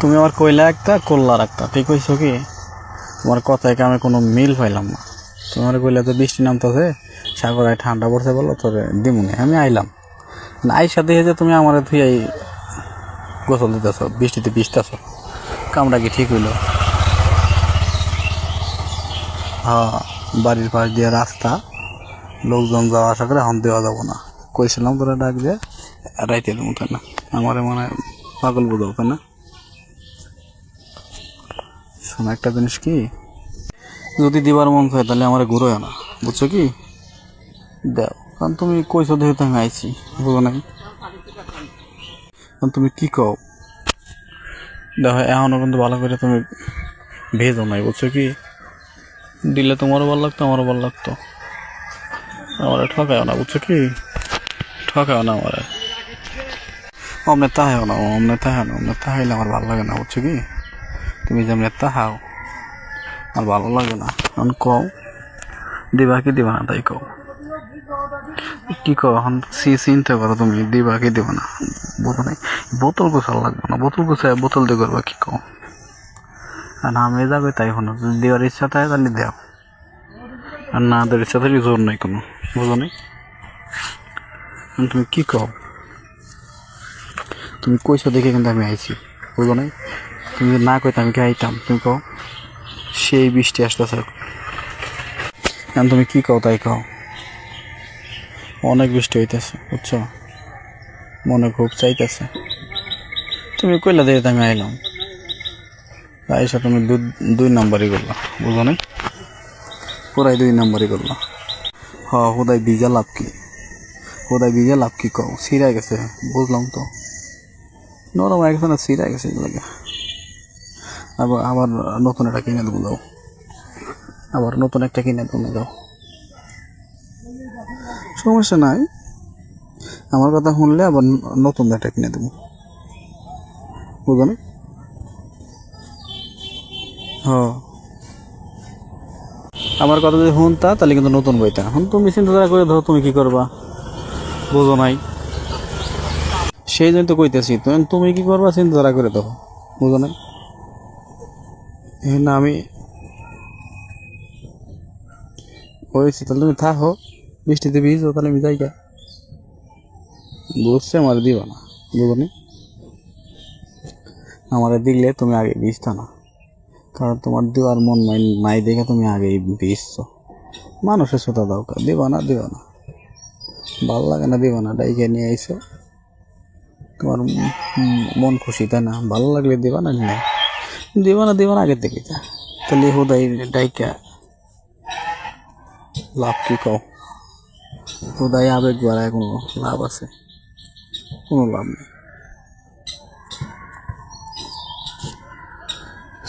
তুমি আমার কইলা একটা করলার একটা, ঠিক হইছো কি? তোমার কথায় আমি কোনো মিল পাইলাম না। তোমার কইলা তো বৃষ্টি নামতেছে, সাগরায় ঠান্ডা পড়ছে, বলো তোরে দিমুনি, আমি আইলাম না। আইসা দেখে যে তুমি আমার ধুই গোসল দিতেছ, বৃষ্টিতে ভিজতেছ, কামটা কি ঠিক হইল? হ্যাঁ, বাড়ির পাশ দিয়ে রাস্তা, লোকজন যাওয়া আসা করে, হন দেওয়া যাবো না। কইছিলাম তোরা ডাক দিয়ে রাইতে দেবো, তাই না? আমার মনে হয় পাগল বোঝাও, তাই না? শোনো একটা জিনিস কি, যদি দিবার মন চায় তাহলে আমার ঘুরোয় না, বুঝছো কি? দেও, কারণ তুমি কইছো দেখে তো আমি আইছি, বুঝো নাই? তুমি কি কও দেখো, এখনো কিন্তু ভালো করে তুমি ভেজো নাই, বুঝছো কি? দিলে তোমারও ভালো লাগতো, আমারও ভালো লাগতো। আমার ঠকায়ও না, বুঝছো কি? ঠকায়ও না আমার, অমনে তাহাও না, অমনে তাহা না, অমনে তাহাইলে আমার ভালো লাগে না, বুঝছো কি? তুমি যেমনি তাহাও আর ভালো লাগে না। এখন কও দিবা কি দিবা না, তাই কও। কি কও এখন, চিন্তা করো তুমি, দিবা কি দিবা না। বুঝো নাই, বোতল গোছাল লাগবে না, বোতল গোছায় বোতল দিয়ে করবা, কি কও? আর আমি যাবে তাই হলো, যদি দেওয়ার ইচ্ছা থাকে তাহলে দেও, আর না দেওয়ার ইচ্ছা থাকলে জোর নাই কোনো, বুঝো নাই? তুমি কি কও? তুমি কইছো দেখে কিন্তু আমি আইছি, বুঝো নাই? তুমি যদি না কইতে আমি কি আইতাম? তুমি কও, সেই বৃষ্টি আসতেছে, এখন তুমি কি কও তাই কও। অনেক বৃষ্টি হইতেছে, বুঝছো, মনে খুব চাইতেছে। তুমি কইলা দেখে আমি আইলাম, আইসা তুমি দুই নাম্বারই করলা, বুঝো নাই? পুরাই দুই নাম্বারই করলা। হুদাই ভিজা লাভ কি? হুদাই ভিজা লাভ কি কও? ছিঁড়া গেছে, বুঝলাম তো, নরম হয়ে গেছে না, ছিঁড়া গেছে লাগে। আবার আবার নতুন একটা কিনে দেবো, যাও, আবার নতুন একটা কিনে দেবো, যাও, সমস্যা নাই। আমার কথা শুনলে আবার নতুন একটা কিনে দেবো, বুঝো না? আমার কথা যদি শুনতা তাহলে কিন্তু নতুন বইতা। এখন তুমি চিন্তা করে ধরো তুমি কি করবা, বুঝো নাই? সেই জন্য তো কইতেছি, তুমি কি করবা চিন্তা করে দেখো, বুঝো নাই? না আমি হয়েছি, তাহলে তুমি থাকো, বৃষ্টিতে ভিজো, তাহলে আমি যাই গা, বুঝছে? আমার দিবা না, বুঝো নি? আমার দিলে তুমি আগে ভিজতা না, কারণ তোমার দেওয়ার মন নাই দেখে তুমি আগেই ভিজছো। মানুষের শ্রোতা দাও, দিবা না, দিবা না, ভালো লাগে না, দিবা না, ডাইকে নিয়ে আইসো, তোমার মন খুশি, তাই না? ভালো লাগলে দিবা না, না দিবা না, দিবা না আগের থেকে যা, তাহলে হুদাই ডাইকা লাভ কি কও? হুদাই আবেগ বাড়ায় কোনো লাভ আছে? কোনো লাভ নেই।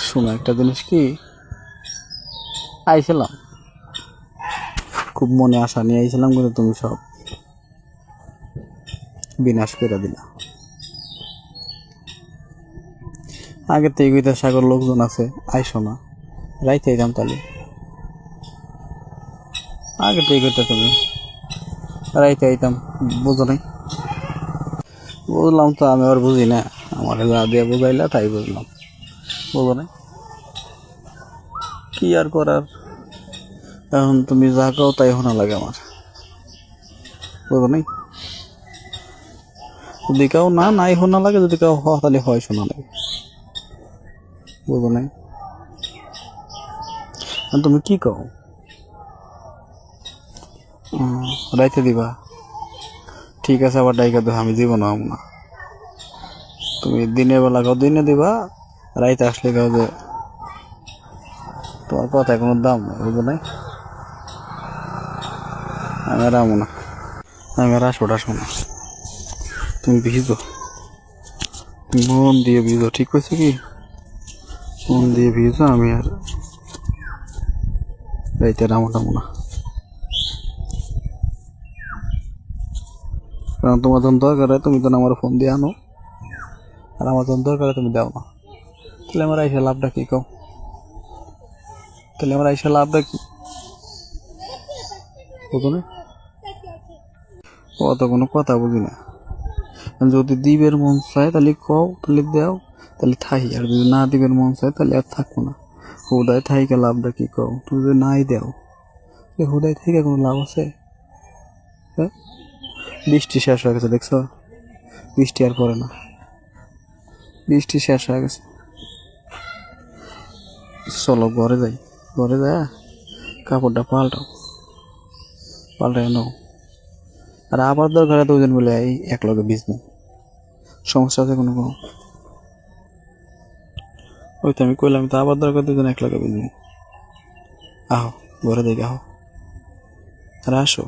শোনো একটা জিনিস কি, আইছিলাম খুব মনে আশা নিয়ে আইছিলাম, কিন্তু তুমি সব বিনাশ করে দিলা। আগের থেকে কইতে সাগর লোকজন আছে, আইসো না, রাইতে আইতাম তাহলে। আগের থেকে কইতে তুমি রাইতে আইতাম, বুঝো নাই? বুঝলাম তো, আমি আর বুঝি না, আমার যা দিয়ে বুঝাইলা তাই বুঝলাম, বুঝো নাই? কি আর করার, এখন তুমি যা কও তাই শোনা লাগে আমার, বুঝো নাই? যদি কেউ নাই শোনা লাগে, যদি কেউ তাহলে হয় শোনা লাগে, বুঝো নাই? তুমি কি কও? রাইতে দিবা, ঠিক আছে, আবার ডাইকা দেবো, আমি দিব না, না। তুমি দিনের বেলা কাও দিনে দিবা, রাইতে আসলে কাও যে তোমার কথায় কোনো দাম নেই, বুঝো নাই? আমি আর আমো না, আমি আর আসবো টাসবো না। তুমি ভিজো, মন দিয়ে ভিজো, ঠিক হয়েছে কি? মন দিয়ে ভিজো, আমি আর রাইতে আর আমো টামো না, কারণ তোমার যখন দরকার হয় তুমি তো আমার ফোন দিয়ে আনো, আর আমার যখন দরকার হয় তুমি দাও না, তাহলে আমার আইসা লাভটা কি কও? তাহলে আমার আইসা লাভটা কি, বুঝো না? অত কোনো কথা বুঝি না। যদি দিবের মন চায় তাহলে কও, তাহলে দাও, তাহলে থাই, আর যদি না দিবেন মন চায় তাহলে আর থাকবো না। হুদায় থাইকে লাভটা কি কও? তুমি যদি নাই দেও হুদায় থেকে কোনো লাভ আছে? হ্যাঁ, বৃষ্টি শেষ হয়ে গেছে দেখছো, বৃষ্টি আর পড়ে না, বৃষ্টি শেষ হয়ে গেছে। চলো ঘরে যাই, ঘরে যায় কাপড়টা পাল্টাই নাও। আর আবার দরকার দুজন মিলে এই এক লগে ভিজবো, সমস্যা আছে কোনো? ওই তো আমি কইলাম তো, আবার দরকার দুজন এক লগে ভিজবো। আহো ঘরে দেখে আহো, আরে আসো।